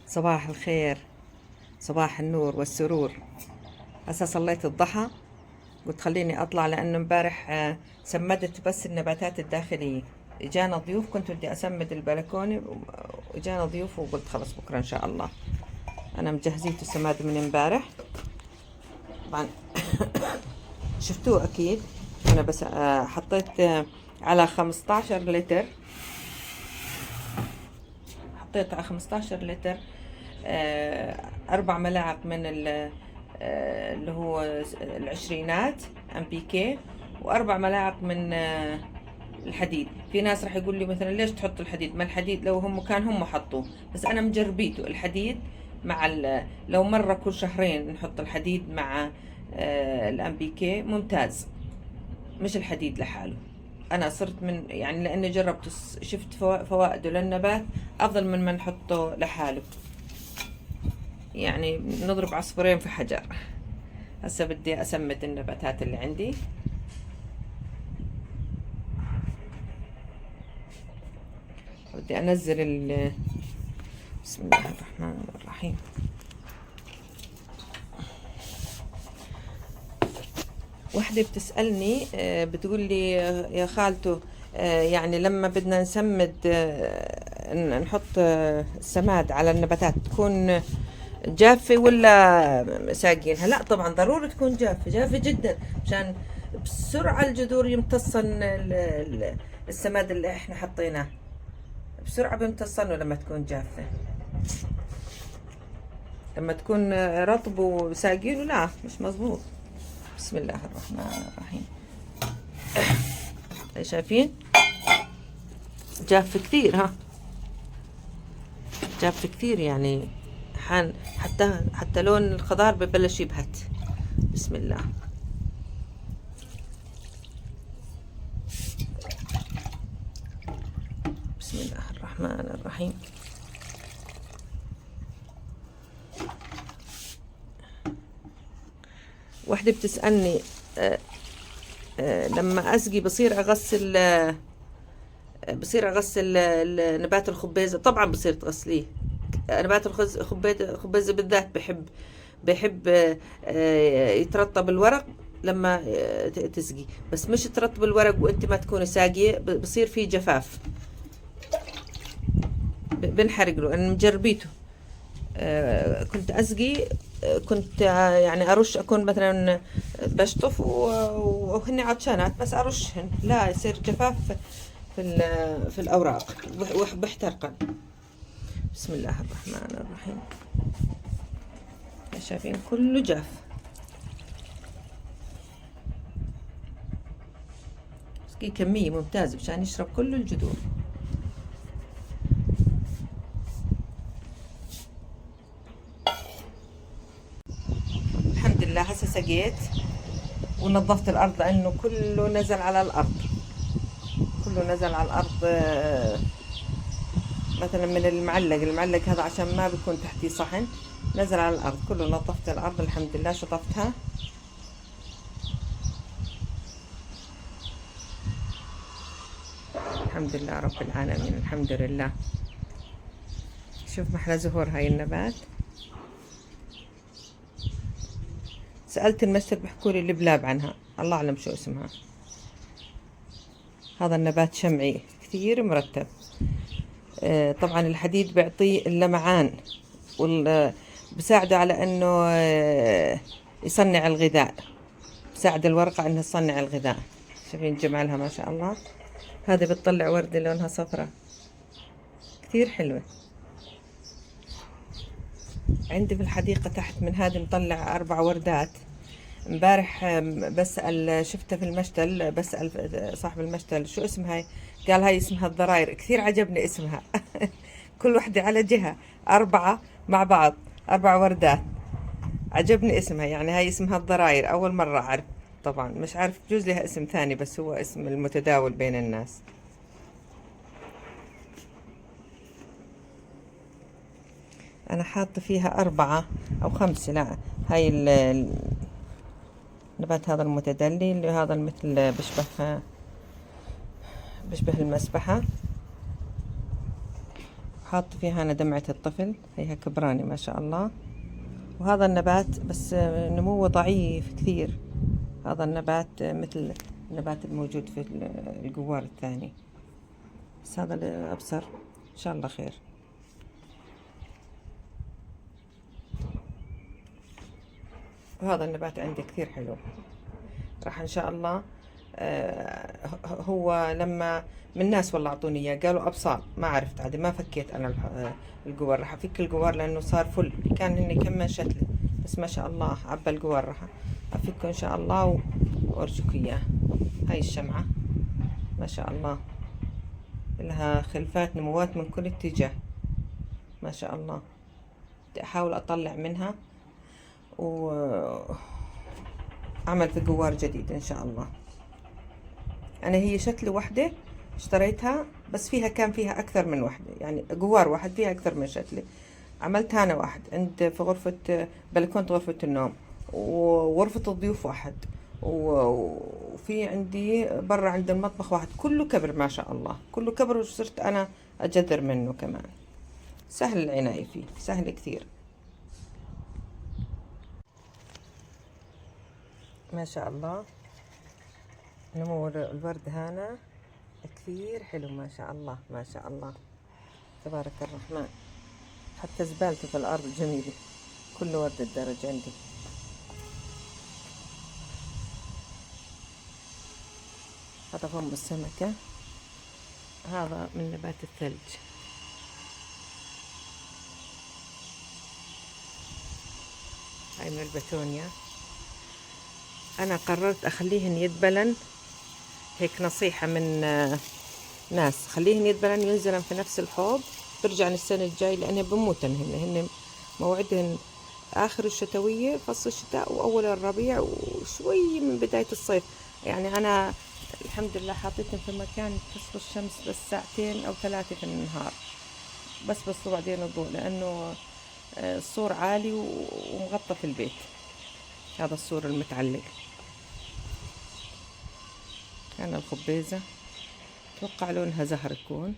صباح الخير، صباح النور والسرور. هسه صليت الضحى، قلت خليني اطلع لانه امبارح سمدت بس النباتات الداخلية. اجانا ضيوف، كنت بدي اسمد البلكونة واجانا ضيوف وقلت خلص بكرة ان شاء الله. انا مجهزيته السماد من امبارح طبعا. شفتوه اكيد. انا بس حطيت على 15 لتر، حطيت على 15 لتر 4 ملاعق من اللي هو العشرينات ام بي كي، و4 ملاعق من الحديد. في ناس راح يقول لي مثلا ليش تحط الحديد؟ ما الحديد لو هم حطوه، بس انا مجربيته الحديد مع لو مرة كل شهرين نحط الحديد مع الام بي كي ممتاز، مش الحديد لحاله. انا صرت من يعني لاني جربت شفت فوائده للنبات افضل من ما نحطه لحاله. يعني نضرب عصفورين في حجر. هسه بدي اسمد النباتات اللي عندي. بدي انزل بسم الله الرحمن الرحيم. وحدة بتسألني بتقول لي يا خالته يعني لما بدنا نسمد نحط السماد على النباتات تكون جافة ولا ساقينها؟ لا طبعا ضروري تكون جافة، جافة جدا، مشان بسرعة الجذور يمتصن السماد اللي احنا حطيناه، بسرعة بيمتصنه لما تكون جافة. لما تكون رطب وساقينه لا مش مزبوط. بسم الله الرحمن الرحيم. شايفين جاف كثير، ها جاف كثير يعني حتى لون الخضار ببلش يبهت. بسم الله. بسم الله الرحمن الرحيم. وحدة بتسألني لما أسقي بصير أغسل نبات الخبيزة؟ طبعا بصير تغسليه. نبات الخبيزة بالذات بحب يترطب الورق لما تسقي، بس مش ترطب الورق وانت ما تكوني ساقية، بصير فيه جفاف، بنحرق له. انا مجربيته كنت اسقي، كنت يعني ارش، اكون مثلا بشطف وهن عطشانات بس ارشهن، لا يصير جفاف في الاوراق وبيحترقن. بسم الله الرحمن الرحيم. شايفين كله جاف. اسقي كمية ممتازة مشان يشرب كل الجذور. الحمد لله هسه سقيت ونظفت الارض لانه كله نزل على الارض، كله نزل على الارض. مثلا من المعلق هذا عشان ما بيكون تحتيه صحن، نزل على الارض كله. نظفت الارض الحمد لله، شطفتها. الحمد لله رب العالمين، الحمد لله. شوف محلى زهور هاي النبات. سألت المستر بيحكولي البلاب عنها، الله أعلم شو اسمها. هذا النبات شمعي كثير مرتب. طبعا الحديد بيعطيه اللمعان بساعده على انه يصنع الغذاء، بساعد الورقة انها تصنع الغذاء. شايفين جمالها ما شاء الله. هذه بتطلع وردة لونها صفرة كثير حلوة. عندي في الحديقة تحت من هذه مطلع 4 وردات. امبارح بسأل، شفتها في المشتل، بسأل صاحب المشتل شو اسمها، قال هاي اسمها الضراير. كثير عجبني اسمها. كل وحدة على جهة، 4 مع بعض، 4 وردات. عجبني اسمها، يعني هاي اسمها الضراير، أول مرة أعرف. طبعا مش عارف، بجوز لها اسم ثاني بس هو اسم المتداول بين الناس. أنا حاطة فيها 4 أو 5، لا هاي النبات هذا المتدلي اللي هذا مثل بشبه المسبحة. حاط فيها أنا دمعة الطفل، هيها كبراني ما شاء الله. وهذا النبات بس نموه ضعيف كثير. هذا النبات مثل النبات الموجود في الجوار الثاني، بس هذا الأبصر إن شاء الله خير. وهذا النبات عندي كثير حلو، راح إن شاء الله. هو لما من ناس والله أعطوني إياه قالوا أبصار، ما عرفت عادي، ما فكيت أنا الجوار. راح أفك الجوار لأنه صار فل، كان هني كم شتلة بس ما شاء الله عبى الجوار. راح أفكه إن شاء الله وأرجوك إياه. هاي الشمعة ما شاء الله لها خلفات نموات من كل اتجاه ما شاء الله. بدي أحاول أطلع منها وأعمل في جوار جديد إن شاء الله. أنا هي شتلة واحدة اشتريتها، بس كان فيها أكثر من واحدة، يعني جوار واحد فيها أكثر من شتلة. عملتها أنا واحد في غرفة بلكونة غرفة النوم، وغرفة الضيوف واحد، وفي عندي برا عند المطبخ واحد، كله كبر ما شاء الله، كله كبر. وصرت أنا أجذر منه كمان. سهل العناية فيه، سهل كثير ما شاء الله. نمو الورد هنا كثير حلو ما شاء الله ما شاء الله تبارك الرحمن. حتى زبالته في الأرض جميلة، كله ورد الدرج عندي. هذا فم السمكة، هذا من نبات الثلج. هاي من البتونيا. أنا قررت أخليهن يدبلن، هيك نصيحة من ناس، خليهن يدبلن ينزلن في نفس الحوض، برجعن السنة الجاي لأنهن بموتن. هن موعدهن آخر الشتوية، فصل الشتاء وأول الربيع وشوي من بداية الصيف. يعني أنا الحمد لله حاطتهم في مكان تصفى الشمس بس ساعتين أو 3 في النهار، بس وبعدين الضوء، لأنه السور عالي ومغطى في البيت. هذا السور المتعلق. أنا الخبيزة أتوقع لونها زهر تكون.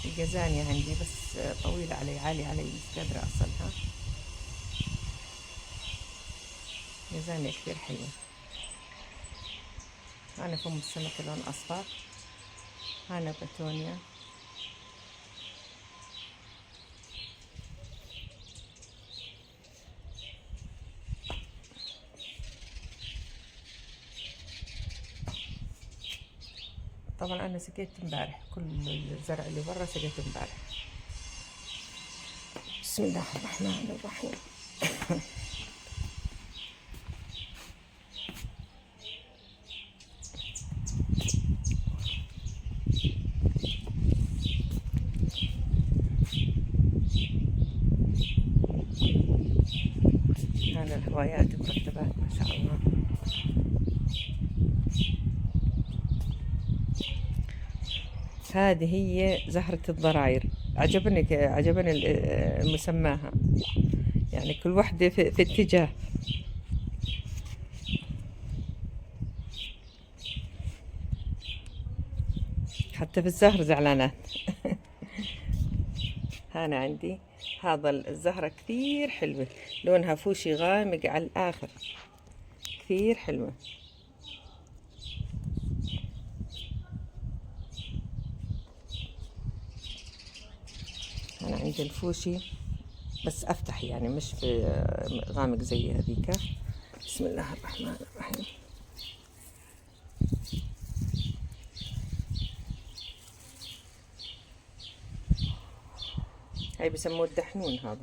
الجزانية عندي بس طويلة علي، عالية علي، مش قادرة أصلها. جزانية كثير حلوة. هنا فم السمكة لون أصفر، هنا بتونيا. طبعا أنا سقيت امبارح، كل الزرع اللي برا سقيت امبارح. بسم الله الرحمن الرحيم. هذا الهوايات مرتبات ما شاء الله. هذه هي زهرة الضراير. عجبني مسماها، يعني كل وحدة في اتجاه. حتى في الزهر زعلانات. هنا عندي هذا الزهرة كثير حلوة، لونها فوشي غامق على الآخر، كثير حلوة. أنا عندي الفوشي بس أفتح، يعني مش في غامق زي هذيك. بسم الله الرحمن الرحيم. هاي بسموه الدحنون هذا.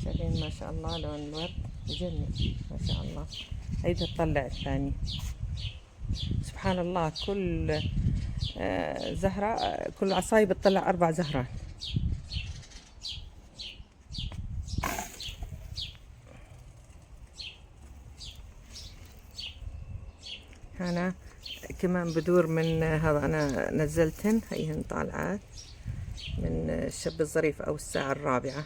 شايفين ما شاء الله لون الورد بجنن ما شاء الله. هاي تطلع الثاني. سبحان الله، كل زهرة، كل عصاية بتطلع 4 زهرات. هنا كمان بدور من هذا، أنا نزلتهن، هيهن طالعات من الشاب الظريف أو الساعة الرابعة.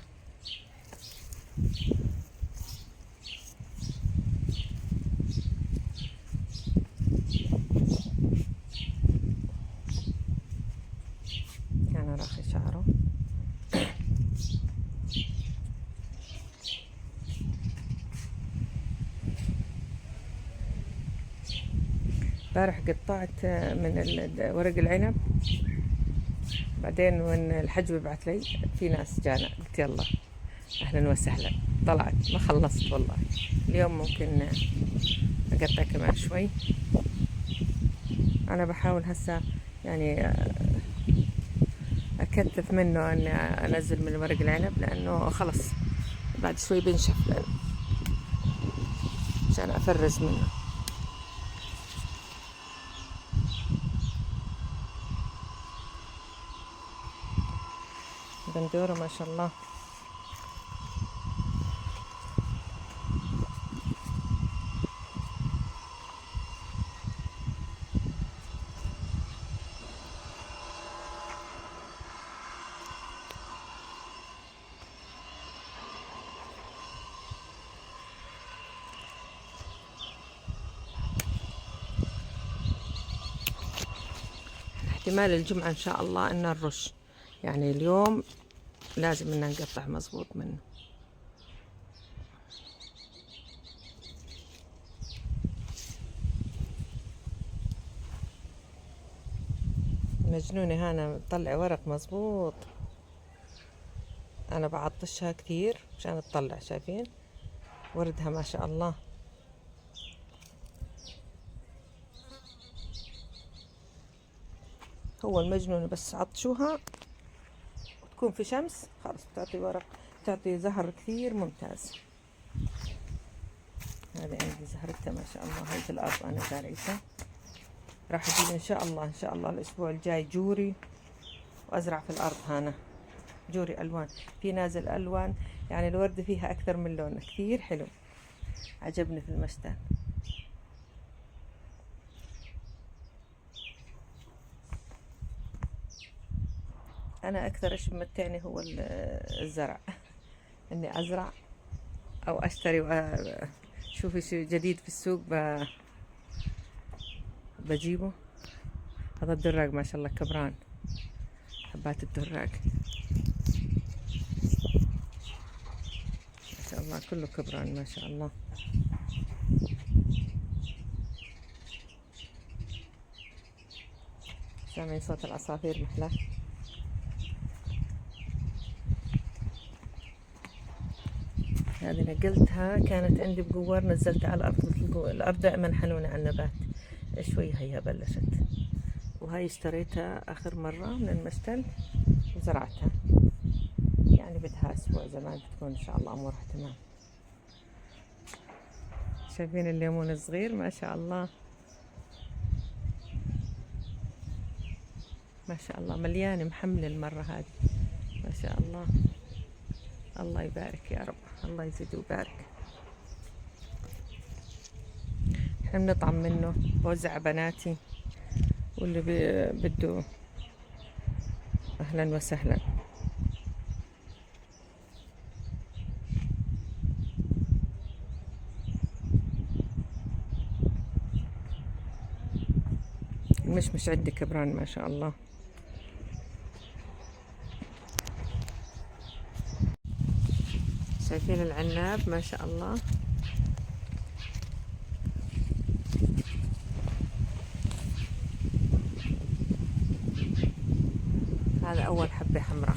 كان راخي شعره. امبارح قطعت من ورق العنب، بعدين من الحج بعت لي في ناس جانا، قلت يلا اهلا وسهلا. طلعت ما خلصت والله، اليوم ممكن اقطع كمان شوي. انا بحاول هسه يعني اكثف منه اني انزل من ورق العنب، لانه خلص بعد شوي بنشف، عشان افرز منه. بندورة ما شاء الله. احتمال الجمعة ان شاء الله ان نرش، يعني اليوم لازم ان نقطع مظبوط منه. مجنونة هانا تطلع ورق مظبوط. انا بعطشها كثير عشان تطلع، شايفين وردها ما شاء الله. هو المجنون بس عطشوها وتكون في شمس خلاص بتعطي ورق، بتعطي زهر كثير ممتاز. هذه عندي زهرتها ما شاء الله. هاي في الارض انا زارعتها، راح اجيب ان شاء الله الاسبوع الجاي جوري وازرع في الارض. هنا جوري الوان، في نازل الوان، يعني الوردة فيها اكثر من لون، كثير حلو عجبني في المشتل. انا اكثر اشي بمتعني هو الزرع، اني ازرع او اشتري شوفي شو جديد في السوق بجيبه. هذا الدراق ما شاء الله كبران، حبات الدراق ما شاء الله كله كبران ما شاء الله. سامعين صوت العصافير محلاه. هذه نقلتها كانت عندي بقوار، نزلتها على الأرض مثل الأرض دائما حنونة على النبات. شوي هي بلشت، وهاي اشتريتها آخر مرة من المشتل وزرعتها، يعني بدها أسبوع زمان بتكون إن شاء الله أمورها تمام. شايفين الليمون الصغير ما شاء الله، ما شاء الله مليانة محملة المرة هذه ما شاء الله. الله يبارك يا رب، الله يزيد ويبارك. احنا بنطعم منه، بوزع بناتي واللي بده اهلا وسهلا. المشمش عندي كبران ما شاء الله. شايفين العناب ما شاء الله. هذا أول حبة حمراء.